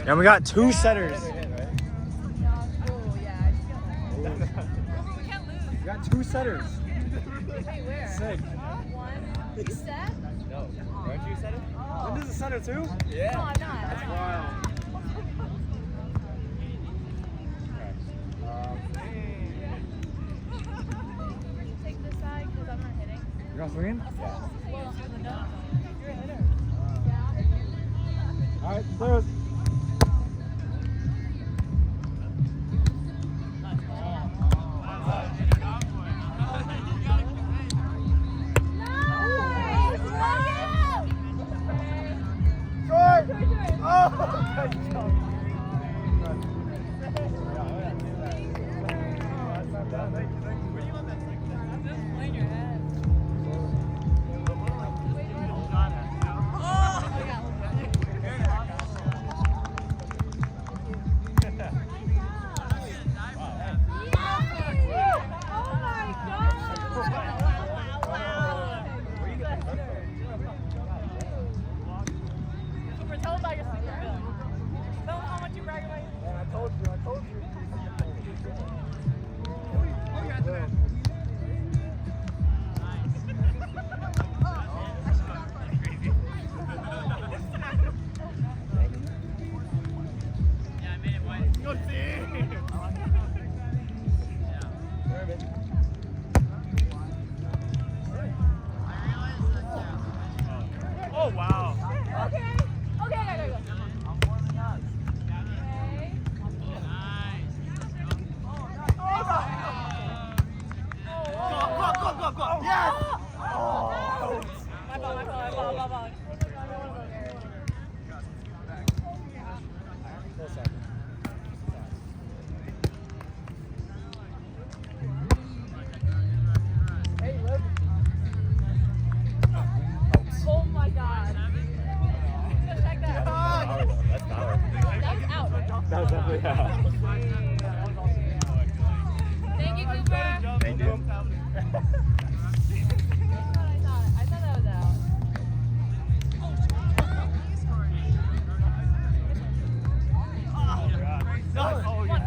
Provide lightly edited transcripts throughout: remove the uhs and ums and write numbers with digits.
And we got 2 setters. We got 2 setters. Hey, where? Sick. 1, 2 set? No. Aren't you a setter? Linda's a setter too? No, Yeah. I'm not. That's wild. We should take this side because I'm not hitting. You're not swinging? Well, no. You're a hitter. Alright, close. Oh, wow. Okay, I gotta go. Go. Yes! My ball. Oh my god. Check that. That's power. That's out. That was definitely out. Thank you, Cooper. Thank you. I thought that was out. Oh, One.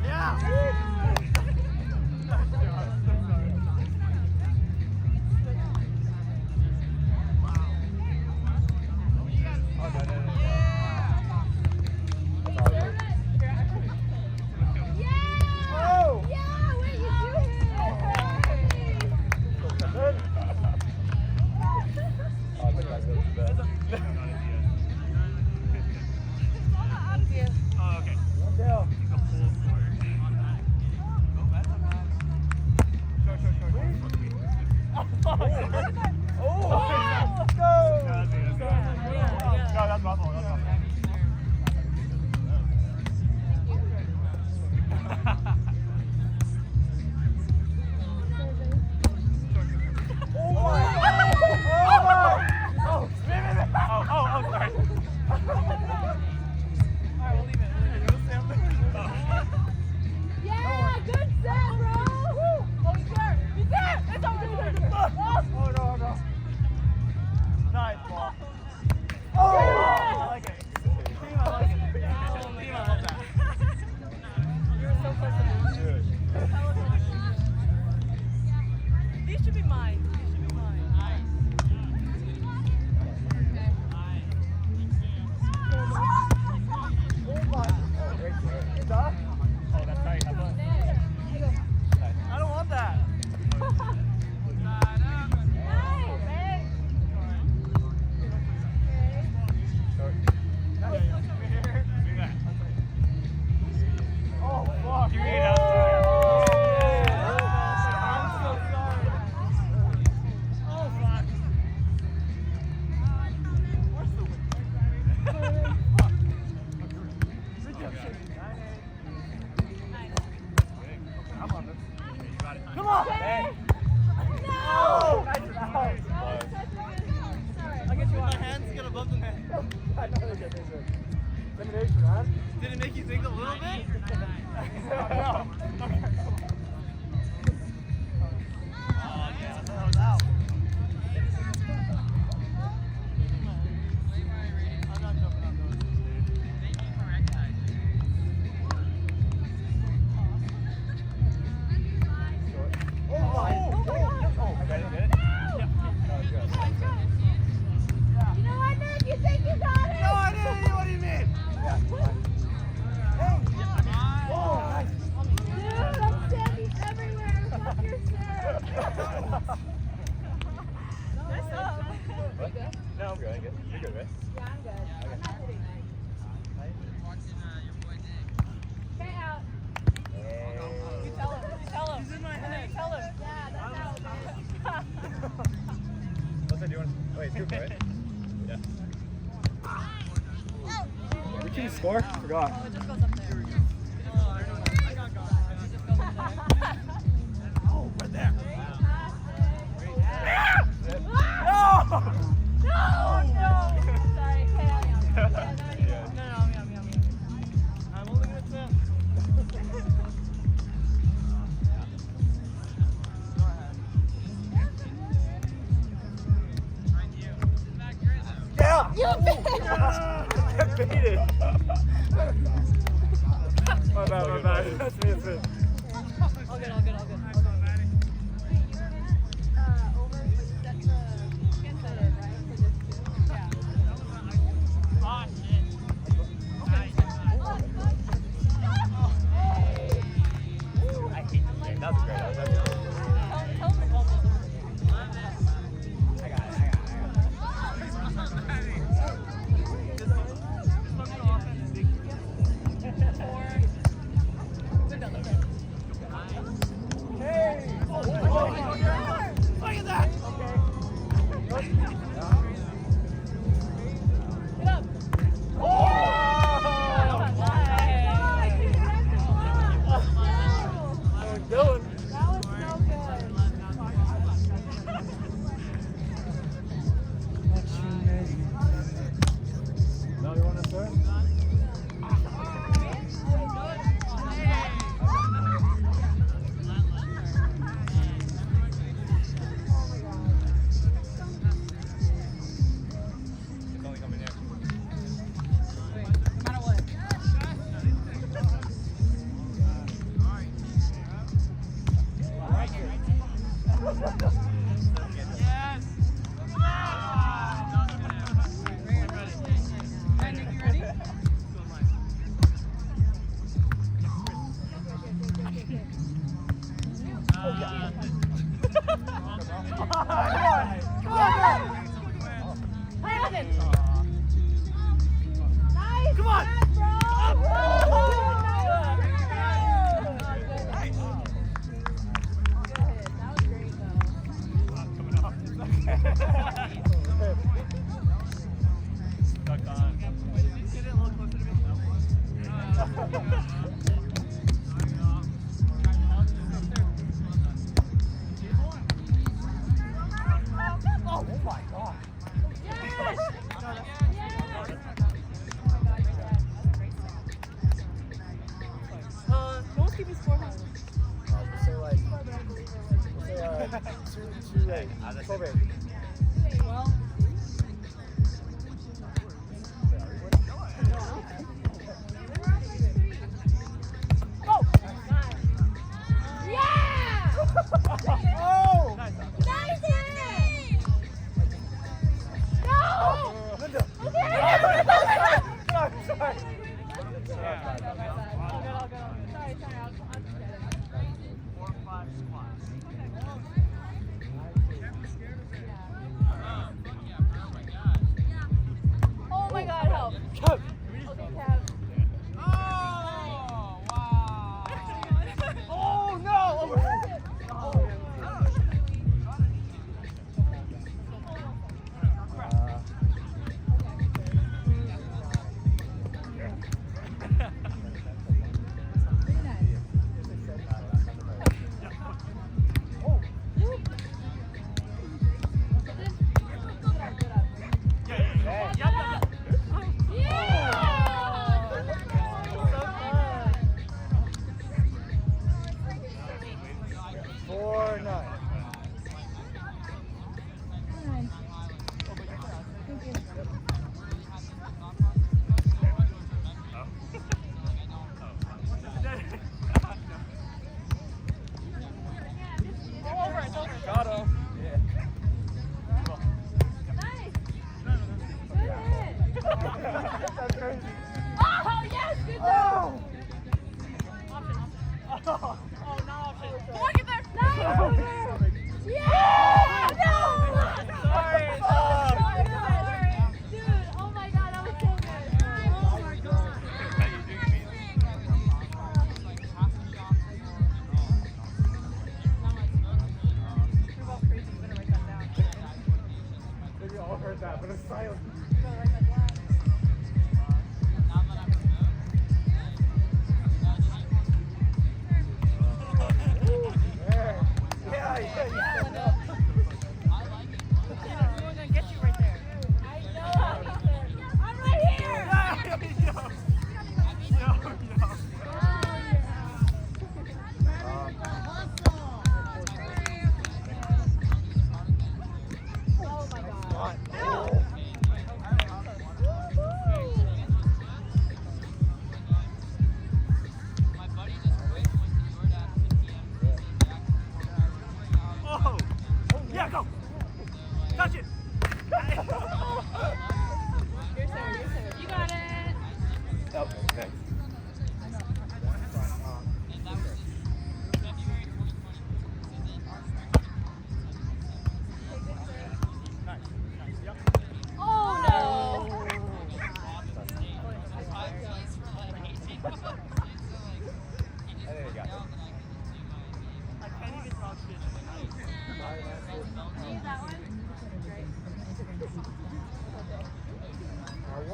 yeah. Oh, okay. Yeah, good set, bro. Oh, he's there. He's there. It's over. Nice ball. Yeah. I like it. Team, I like it. Team, I love that. You were so close to that. These should be mine. Oh, that's tight. I don't want that. Oh, fuck. You ate out. I'm so sorry. Oh, fuck. Where's the win? Come on, come on! Hey. No! I get you. My hands get above the net. I know they get this. Elimination, man. Did it make you think a little bit? No. Oh, yeah, that was out. I'm good. You're good, right? Yeah, I'm good. I'm not hitting it. Okay, out. You tell him. You tell him. He's in my head. You tell him. Yeah, that's out, man. What's that doing? Oh, wait, scoop, right? Yeah. We can score? Forgot. Oh, it just goes up there. Oh, right there. No! No! No! Sorry. Okay, I'm I'm only gonna tip. Yeah! You bitch! Get baited. My bad. That's me. All good. Wait, you were over with set the set it, right? For this too? Yeah. I hate this game. That was great. That was good. Tell him the ball was over. I got it. Hey! Oh, look at that! Get up. Oh! Dylan. That was so good. Now you want to start? It's only coming here. No matter what. Brandon, you ready? Brandon! Nice! Come on! pass, bro! Good hit. That was great, Stuck on. Oh my god. Yes! Who wants to keep his score high? We'll say like, two, Hey, how's that 12, sound? 8. Well, oh! Yeah! Oh! Nice hit! No! Linda. Sorry. All good. Sorry, I'll just get it. 4 or 5 squats. Oh my god, help. Kev. Okay, Kev. Oh, wow. Oh no! Yeah!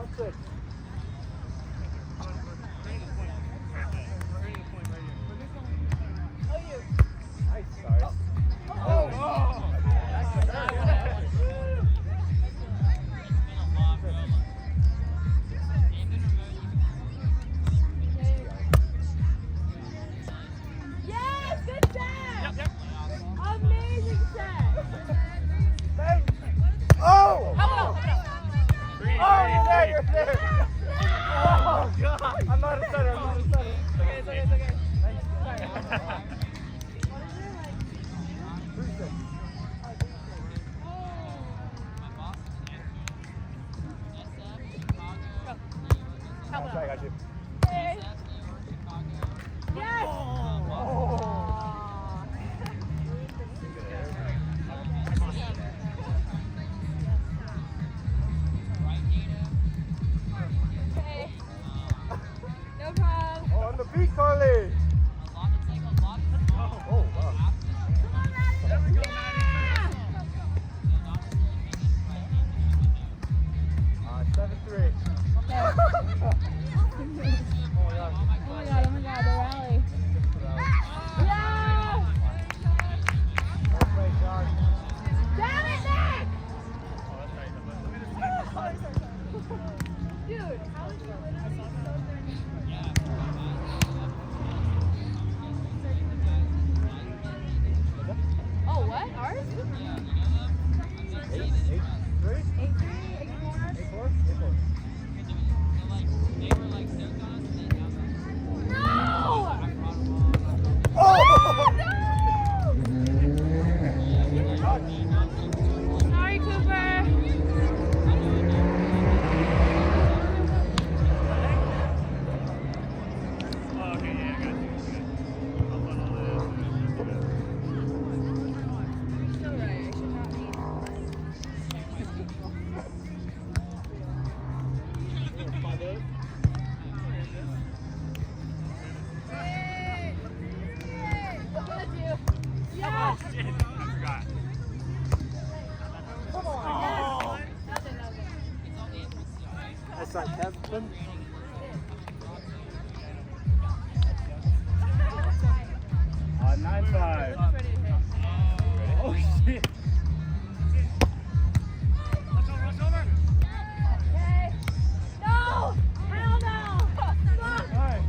1-6. Nice, sorry. Yes, good set! Amazing set! Hey! Oh! Come on! Oh, you're there, you're there! Oh, God! I'm not a setter, I'm not a setter. It's okay, it's okay. Thanks. 3-6. Help Sorry, I got you. Yes! Oh. Okay. No problem. Oh, on the beat, Carly! Oh, wow. Come on, Maddie! Yeah! 7-3. Okay. Oh my God. Oh my god, the rally. Yeah! Nice play, Josh. Damn it, Nick! Dude, how is he literally so Oh, what? Ours? 8-3? 8-3, 8-4. 8-4? No! Oh! Sorry, Cooper. Oh, okay, yeah, I got you. I'll put all this. Still right, I should not be. Yeah! Oh, shit. I forgot. Come on! Oh. Nothing. That's not Kevin. 9-5. Oh, shit. Rush over. Okay. No! Hell no! Fuck! Alright.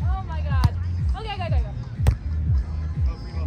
Oh my god. Okay, go. Go, Primo.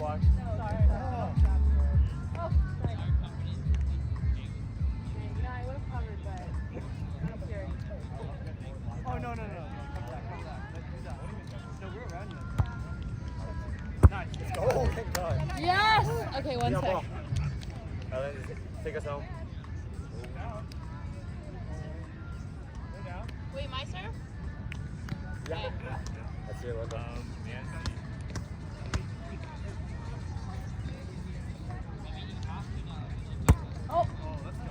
block. Oh, nice. No, I would have covered, but I'm scared. Oh, no. Come back. Let's do that. No, we're around you. Nice. Let's go. Thank God. Yes! Okay, one Yeah, sec. ball. Ellen, take us home. Wait, my serve? Yeah. That's it. Well done. Oh, Oh, that's